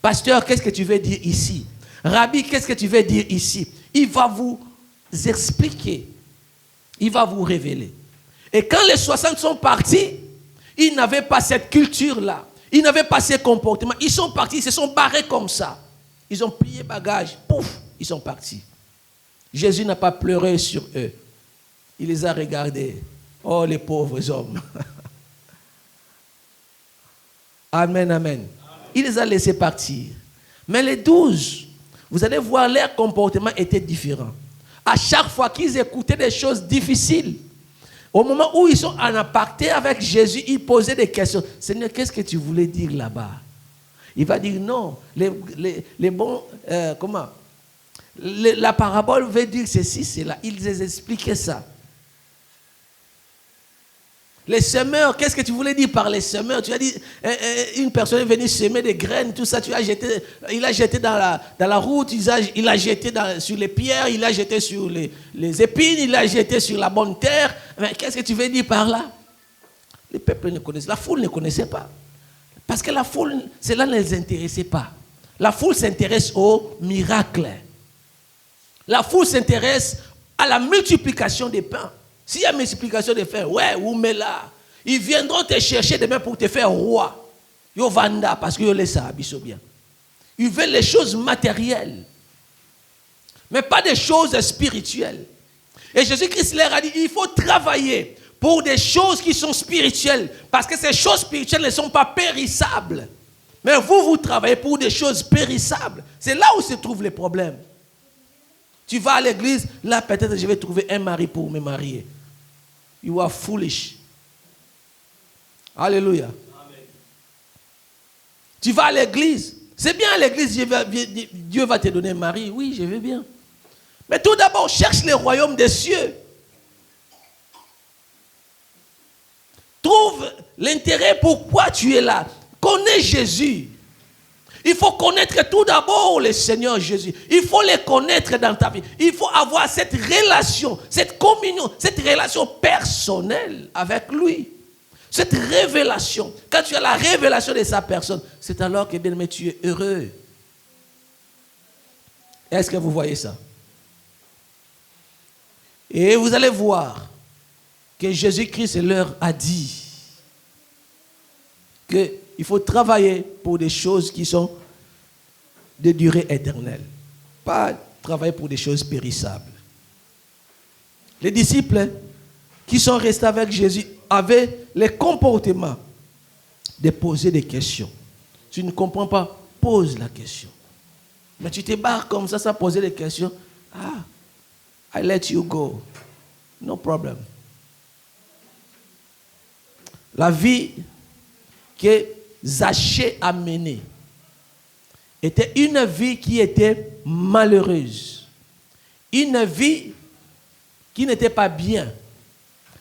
Pasteur, qu'est-ce que tu veux dire ici? Rabbi, qu'est-ce que tu veux dire ici? Il va vous expliquer. Il va vous révéler. Et quand les 60 sont partis, ils n'avaient pas cette culture-là. Ils n'avaient pas ces comportements. Ils sont partis, ils se sont barrés comme ça. Ils ont plié bagages, pouf, ils sont partis. Jésus n'a pas pleuré sur eux. Il les a regardés. Oh, les pauvres hommes. Amen, amen. Il les a laissés partir. Mais les 12, vous allez voir, leur comportement était différent. À chaque fois qu'ils écoutaient des choses difficiles, au moment où ils sont en aparté avec Jésus, ils posaient des questions. Seigneur, qu'est-ce que tu voulais dire là-bas? Il va dire non. Les bons, comment? La parabole veut dire ceci, cela. Ils les expliquaient ça. Les semeurs, qu'est-ce que tu voulais dire par les semeurs? Tu as dit, une personne est venue semer des graines, tout ça, il a jeté dans la route, il a jeté sur les pierres, il a jeté sur les épines, il a jeté sur la bonne terre. Mais qu'est-ce que tu veux dire par là? Les peuples ne connaissaient, la foule ne connaissait pas. Parce que la foule, cela ne les intéressait pas. La foule s'intéresse aux miracles. La foule s'intéresse à la multiplication des pains. S'il y a multiplication des pains, ouais, ou mais là, ils viendront te chercher demain pour te faire roi. Yo vanda, parce que yo laisse ça, bien. Ils veulent les choses matérielles, mais pas des choses spirituelles. Et Jésus-Christ leur a dit, il faut travailler pour des choses qui sont spirituelles, parce que ces choses spirituelles ne sont pas périssables. Mais vous travaillez pour des choses périssables. C'est là où se trouvent les problèmes. Tu vas à l'église, là peut-être je vais trouver un mari pour me marier. You are foolish. Alléluia. Amen. Tu vas à l'église. C'est bien à l'église, Dieu va te donner un mari. Oui, je veux bien. Mais tout d'abord, cherche le royaume des cieux. Trouve l'intérêt pourquoi tu es là. Connais Jésus. Il faut connaître tout d'abord le Seigneur Jésus. Il faut le connaître dans ta vie. Il faut avoir cette relation, cette communion, cette relation personnelle avec lui. Cette révélation. Quand tu as la révélation de sa personne, c'est alors que bien aimé, tu es heureux. Est-ce que vous voyez ça? Et vous allez voir que Jésus-Christ leur a dit qu'il faut travailler pour des choses qui sont de durée éternelle. Pas travailler pour des choses périssables. Les disciples qui sont restés avec Jésus avaient le comportement de poser des questions. Tu ne comprends pas, pose la question. Mais tu te barres comme ça sans poser des questions. Ah, I let you go. No problem. La vie que Zachée a menée était une vie qui était malheureuse. Une vie qui n'était pas bien.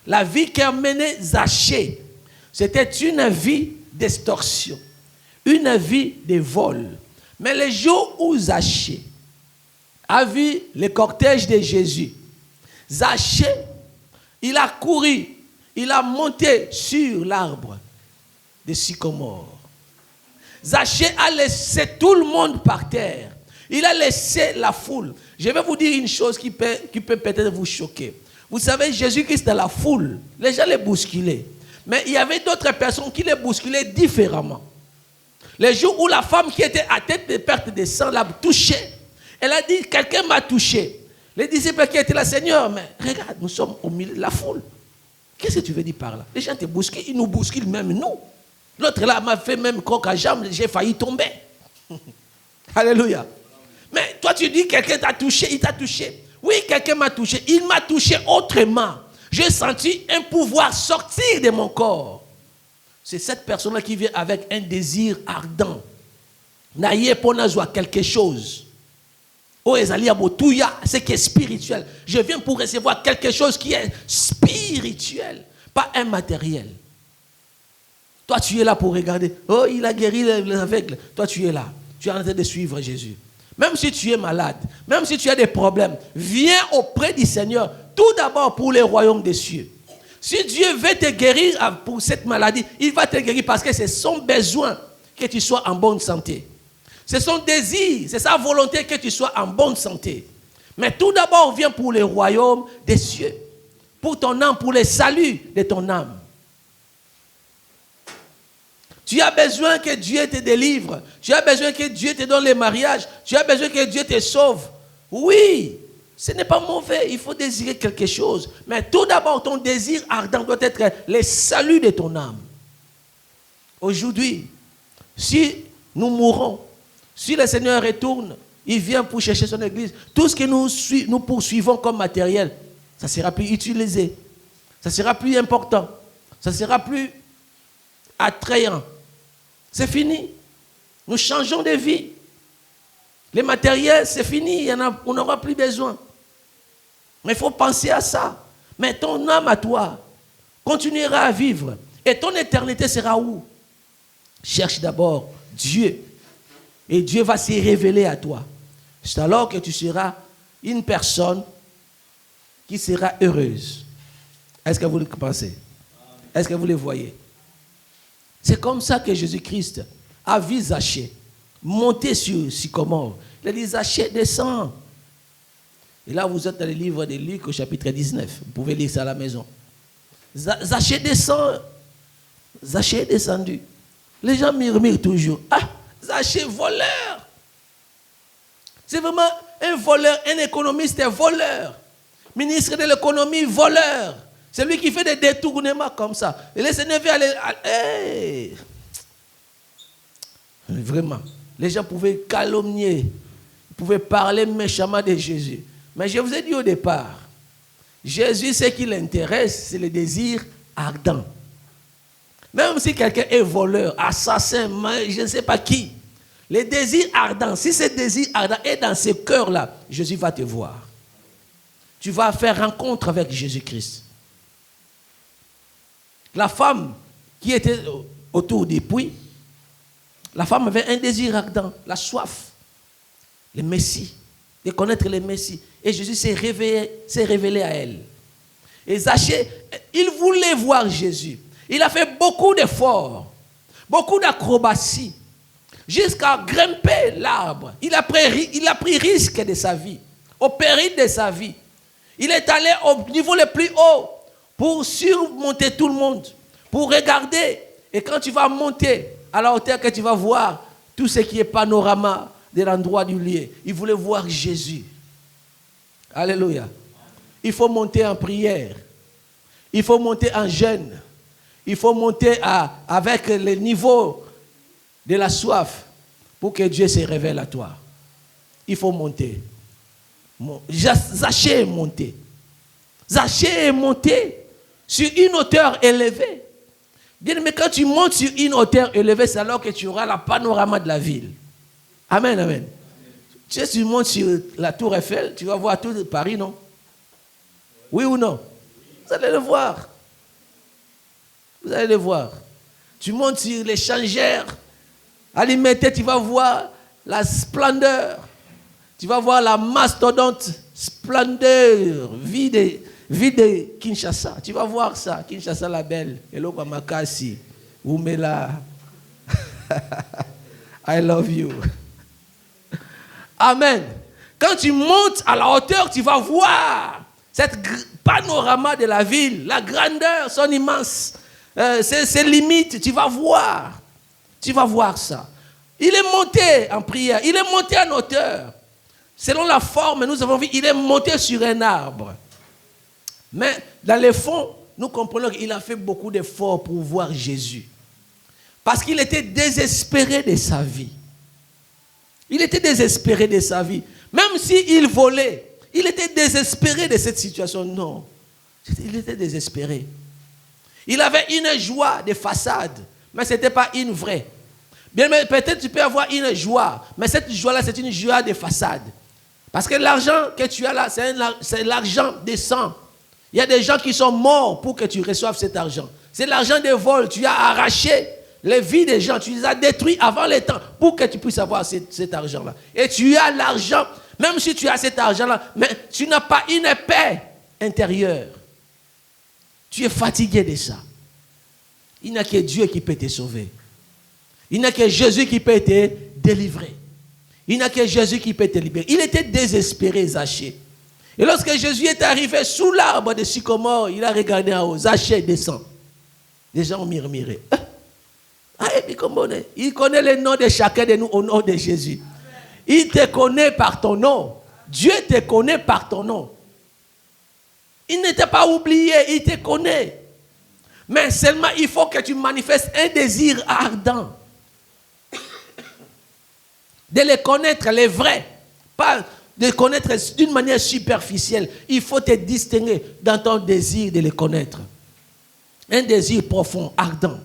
La vie qu'a menée Zachée, c'était une vie d'extorsion. Une vie de vol. Mais le jour où Zachée a vu le cortège de Jésus, Zachée, il a couru, il a monté sur l'arbre de sycomore. Zachée a laissé tout le monde par terre. Il a laissé la foule. Je vais vous dire une chose qui peut peut-être vous choquer. Vous savez, Jésus-Christ dans la foule, les gens les bousculaient. Mais il y avait d'autres personnes qui les bousculaient différemment. Le jour où la femme qui était à tête de perte de sang l'a touchée, elle a dit, quelqu'un m'a touché. Les disciples qui étaient là, Seigneur, mais regarde, nous sommes au milieu de la foule. Qu'est-ce que tu veux dire par là? Les gens te bousculent, ils nous bousculent même nous. L'autre là m'a fait même croc à jambe, j'ai failli tomber. Alléluia. Mais toi tu dis quelqu'un t'a touché, il t'a touché. Oui, quelqu'un m'a touché, il m'a touché autrement. J'ai senti un pouvoir sortir de mon corps. C'est cette personne-là qui vient avec un désir ardent. Naïe pour quelque chose. Oh, ce qui est spirituel. Je viens pour recevoir quelque chose qui est spirituel, pas immatériel. Toi, tu es là pour regarder. Oh, il a guéri les aveugles. Toi, tu es là. Tu es en train de suivre Jésus. Même si tu es malade, même si tu as des problèmes, viens auprès du Seigneur, tout d'abord pour le royaume des cieux. Si Dieu veut te guérir pour cette maladie, il va te guérir parce que c'est son besoin que tu sois en bonne santé. C'est son désir, c'est sa volonté que tu sois en bonne santé. Mais tout d'abord, viens pour le royaume des cieux. Pour ton âme, pour le salut de ton âme. Tu as besoin que Dieu te délivre. Tu as besoin que Dieu te donne le mariage. Tu as besoin que Dieu te sauve. Oui, ce n'est pas mauvais. Il faut désirer quelque chose. Mais tout d'abord, ton désir ardent doit être le salut de ton âme. Aujourd'hui, si nous mourons, si le Seigneur retourne, il vient pour chercher son église, tout ce que nous poursuivons comme matériel, ça sera plus utilisé. Ça sera plus important. Ça sera plus attrayant. C'est fini. Nous changeons de vie. Les matériels, c'est fini. On n'aura plus besoin. Mais il faut penser à ça. Mais ton âme à toi continuera à vivre. Et ton éternité sera où? Cherche d'abord Dieu. Et Dieu va se révéler à toi. C'est alors que tu seras une personne qui sera heureuse. Est-ce que vous le pensez? Est-ce que vous le voyez? C'est comme ça que Jésus-Christ a vu Zachée monter sur Sycomore. Il a dit, Zachée, descends. Et là, vous êtes dans le livre de Luc au chapitre 19. Vous pouvez lire ça à la maison. Zachée descend. Zachée est descendu. Les gens murmurent toujours. Ah, Zachée, voleur. C'est vraiment un voleur, un économiste voleur. Ministre de l'économie, voleur. C'est lui qui fait des détournements comme ça. Et le Seigneur veut aller... Hey. Vraiment. Les gens pouvaient calomnier. Ils pouvaient parler méchamment de Jésus. Mais je vous ai dit au départ, Jésus, ce qui l'intéresse, c'est le désir ardent. Même si quelqu'un est voleur, assassin, je ne sais pas qui, le désir ardent, si ce désir ardent est dans ce cœurs-là, Jésus va te voir. Tu vas faire rencontre avec Jésus-Christ. La femme qui était autour du puits, la femme avait un désir ardent, la soif, le Messie, de connaître le Messie. Et Jésus s'est révélé à elle. Et Zachée, il voulait voir Jésus. Il a fait beaucoup d'efforts, beaucoup d'acrobaties, jusqu'à grimper l'arbre. Il a pris risque de sa vie, au péril de sa vie. Il est allé au niveau le plus haut pour surmonter tout le monde, pour regarder. Et quand tu vas monter à la hauteur que tu vas voir tout ce qui est panorama de l'endroit du lieu, il voulait voir Jésus. Alléluia. Il faut monter en prière. Il faut monter en jeûne. Il faut monter avec le niveau de la soif pour que Dieu se révèle à toi. Il faut monter. Zachée est monté. Zachée est monté sur une hauteur élevée. Bien, mais quand tu montes sur une hauteur élevée, c'est alors que tu auras le panorama de la ville. Amen, amen. Tu sais, si tu montes sur la tour Eiffel, tu vas voir tout Paris, non? Oui ou non? Vous allez le voir. Vous allez le voir. Tu montes sur l'échangeur. À l'Imité, tu vas voir la splendeur. Tu vas voir la mastodonte splendeur, vie de Kinshasa. Tu vas voir ça, Kinshasa la belle. Hello Makasi, Oumela. I love you. Amen. Quand tu montes à la hauteur, tu vas voir cette panorama de la ville, la grandeur, son immense, ses limites. Tu vas voir. Tu vas voir ça. Il est monté en prière. Il est monté en hauteur. Selon la forme, nous avons vu, il est monté sur un arbre. Mais dans le fond, nous comprenons qu'il a fait beaucoup d'efforts pour voir Jésus. Parce qu'il était désespéré de sa vie. Il était désespéré de sa vie. Même s'il volait, il était désespéré de cette situation. Non, il était désespéré. Il avait une joie de façade, mais ce n'était pas une vraie. Bien, mais peut-être tu peux avoir une joie, mais cette joie-là, c'est une joie de façade. Parce que l'argent que tu as là, c'est l'argent des sangs. Il y a des gens qui sont morts pour que tu reçoives cet argent. C'est l'argent des vols. Tu as arraché les vies des gens. Tu les as détruits avant le temps pour que tu puisses avoir cet argent-là. Et tu as l'argent, même si tu as cet argent-là, mais tu n'as pas une paix intérieure. Tu es fatigué de ça. Il n'y a que Dieu qui peut te sauver. Il n'y a que Jésus qui peut te délivrer. Il n'y a que Jésus qui peut te libérer. Il était désespéré, Zachée. Et lorsque Jésus est arrivé sous l'arbre de sycomore, il a regardé en haut. Zachée descend. Les gens ont murmuré. Il connaît le nom de chacun de nous au nom de Jésus. Il te connaît par ton nom. Dieu te connaît par ton nom. Il ne t'a pas oublié, il te connaît. Mais seulement il faut que tu manifestes un désir ardent. De les connaître, les vrais. Pas de les connaître d'une manière superficielle. Il faut te distinguer dans ton désir de les connaître. Un désir profond, ardent.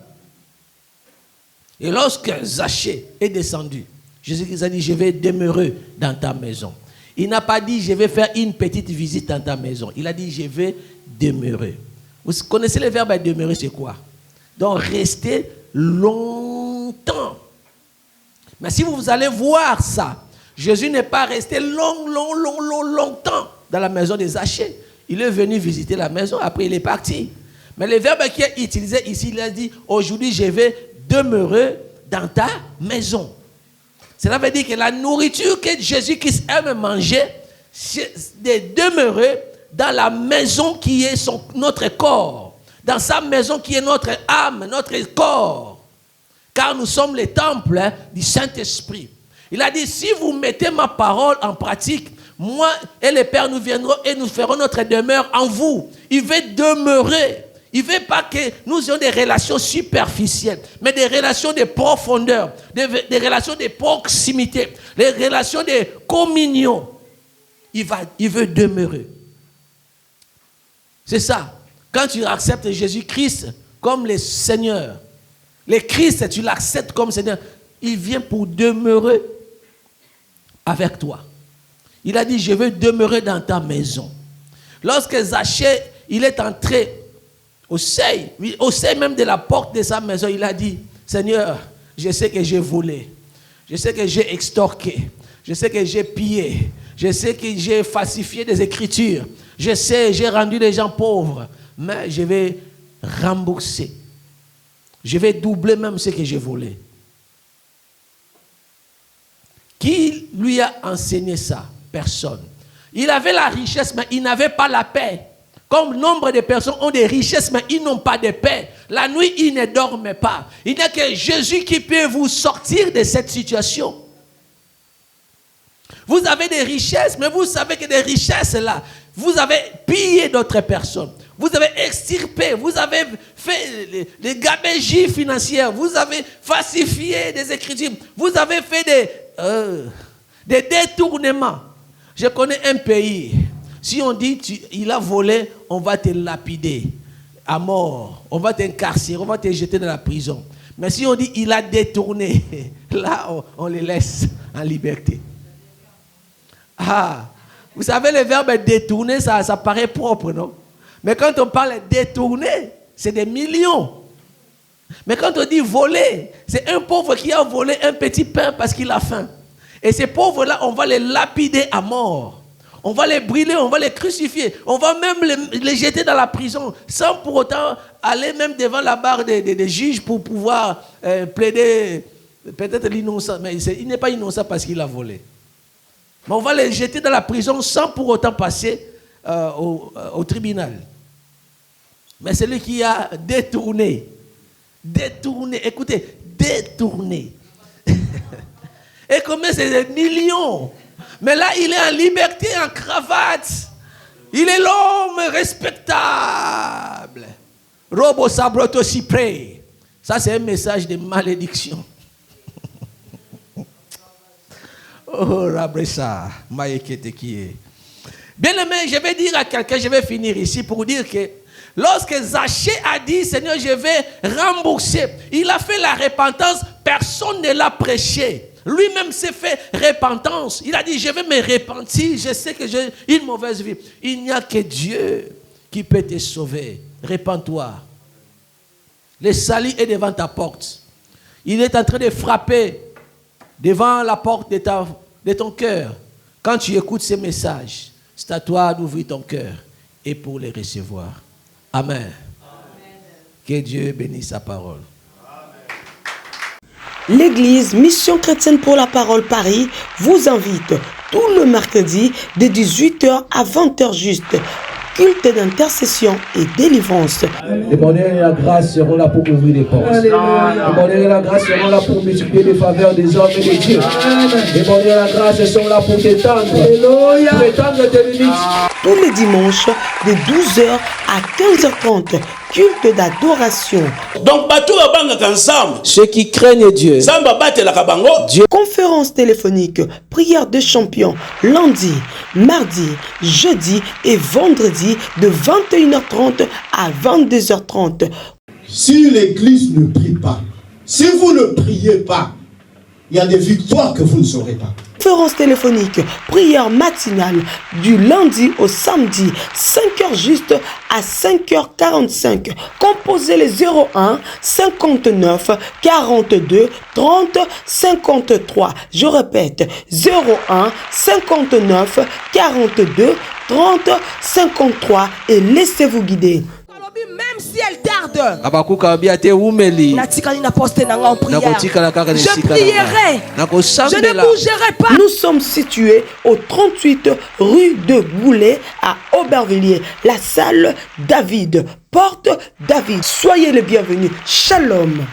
Et lorsque Zachée est descendu, Jésus a dit, je vais demeurer dans ta maison. Il n'a pas dit, je vais faire une petite visite dans ta maison. Il a dit, je vais demeurer. Vous connaissez le verbe demeurer, c'est quoi? Donc, rester longtemps. Mais si vous allez voir ça, Jésus n'est pas resté longtemps dans la maison de Zachée. Il est venu visiter la maison, après il est parti. Mais le verbe qui est utilisé ici, il a dit, aujourd'hui je vais demeurer dans ta maison. Cela veut dire que la nourriture que Jésus-Christ aime manger, c'est de demeurer dans la maison qui est notre corps. Dans sa maison qui est notre âme, notre corps. Car nous sommes les temples du Saint-Esprit. Il a dit, si vous mettez ma parole en pratique, moi et le Père nous viendrons et nous ferons notre demeure en vous. Il veut demeurer. Il ne veut pas que nous ayons des relations superficielles, mais des relations de profondeur, des relations de proximité, des relations de communion. Il veut demeurer. C'est ça. Quand tu acceptes Jésus-Christ comme le Seigneur, le Christ, tu l'acceptes comme Seigneur, il vient pour demeurer avec toi. Il a dit, je veux demeurer dans ta maison. Lorsque Zachée, il est entré au seuil même de la porte de sa maison, il a dit, Seigneur, je sais que j'ai volé, je sais que j'ai extorqué, je sais que j'ai pillé, je sais que j'ai falsifié des écritures, je sais, j'ai rendu les gens pauvres, mais je vais rembourser. Je vais doubler même ce que j'ai volé. Qui lui a enseigné ça? Personne. Il avait la richesse, mais il n'avait pas la paix. Comme nombre de personnes ont des richesses, mais ils n'ont pas de paix. La nuit, ils ne dorment pas. Il n'y a que Jésus qui peut vous sortir de cette situation. Vous avez des richesses, mais vous savez que des richesses là, vous avez pillé d'autres personnes. Vous avez extirpé, vous avez fait des gabegies financières, vous avez falsifié des écritures, vous avez fait des détournements. Je connais un pays, si on dit il a volé, on va te lapider à mort, on va t'incarcérer, on va te jeter dans la prison. Mais si on dit il a détourné, là on les laisse en liberté. Ah, vous savez le verbe détourner, ça paraît propre, non? Mais quand on parle de détourner, c'est des millions. Mais quand on dit voler, c'est un pauvre qui a volé un petit pain parce qu'il a faim. Et ces pauvres-là, on va les lapider à mort. On va les brûler, on va les crucifier. On va même les jeter dans la prison sans pour autant aller même devant la barre des juges pour pouvoir plaider peut-être l'innocent. Mais il n'est pas innocent parce qu'il a volé. Mais on va les jeter dans la prison sans pour autant passer au tribunal. Mais celui qui a détourné, écoutez, détourné. Et combien c'est des millions. Mais là, il est en liberté, en cravate. Il est l'homme respectable. Robo sabroto si près. Ça, c'est un message de malédiction. Oh, Rabressa, Maïkete qui est. Bien aimé, je vais dire à quelqu'un, je vais finir ici pour dire que lorsque Zachée a dit, Seigneur, je vais rembourser, il a fait la repentance, personne ne l'a prêché. Lui-même s'est fait repentance. Il a dit, je vais me repentir, je sais que j'ai une mauvaise vie. Il n'y a que Dieu qui peut te sauver. Repens-toi. Le salut est devant ta porte. Il est en train de frapper devant la porte de ton cœur. Quand tu écoutes ces messages, c'est à toi d'ouvrir ton cœur et pour les recevoir. Amen. Amen. Que Dieu bénisse sa parole. Amen. L'église Mission Chrétienne pour la Parole Paris vous invite tout le mercredi de 18h à 20h juste. Culte d'intercession et délivrance. Le bonheur et la grâce seront là pour ouvrir les portes. Le bonheur et la grâce seront là pour multiplier les faveurs des hommes et des dieux. Le bonheur et la grâce sont là pour t'étendre. Pour étendre tes limites. Tous les dimanches de 12h à 15h30. Culte d'adoration. Donc, ensemble. Ceux qui craignent Dieu. Dieu. Conférence téléphonique, prière de champion, lundi, mardi, jeudi et vendredi de 21h30 à 22h30. Si l'église ne prie pas, si vous ne priez pas, il y a des victoires que vous ne saurez pas. Conférence téléphonique, prière matinale du lundi au samedi, 5h juste à 5h45. Composez les 01 59 42 30 53. Je répète, 01 59 42 30 53 et laissez-vous guider. Même si elle tarde, je prierai, je ne bougerai pas. Nous sommes situés au 38 rue de Goulet à Aubervilliers, la salle David, porte David. Soyez les bienvenus. Shalom.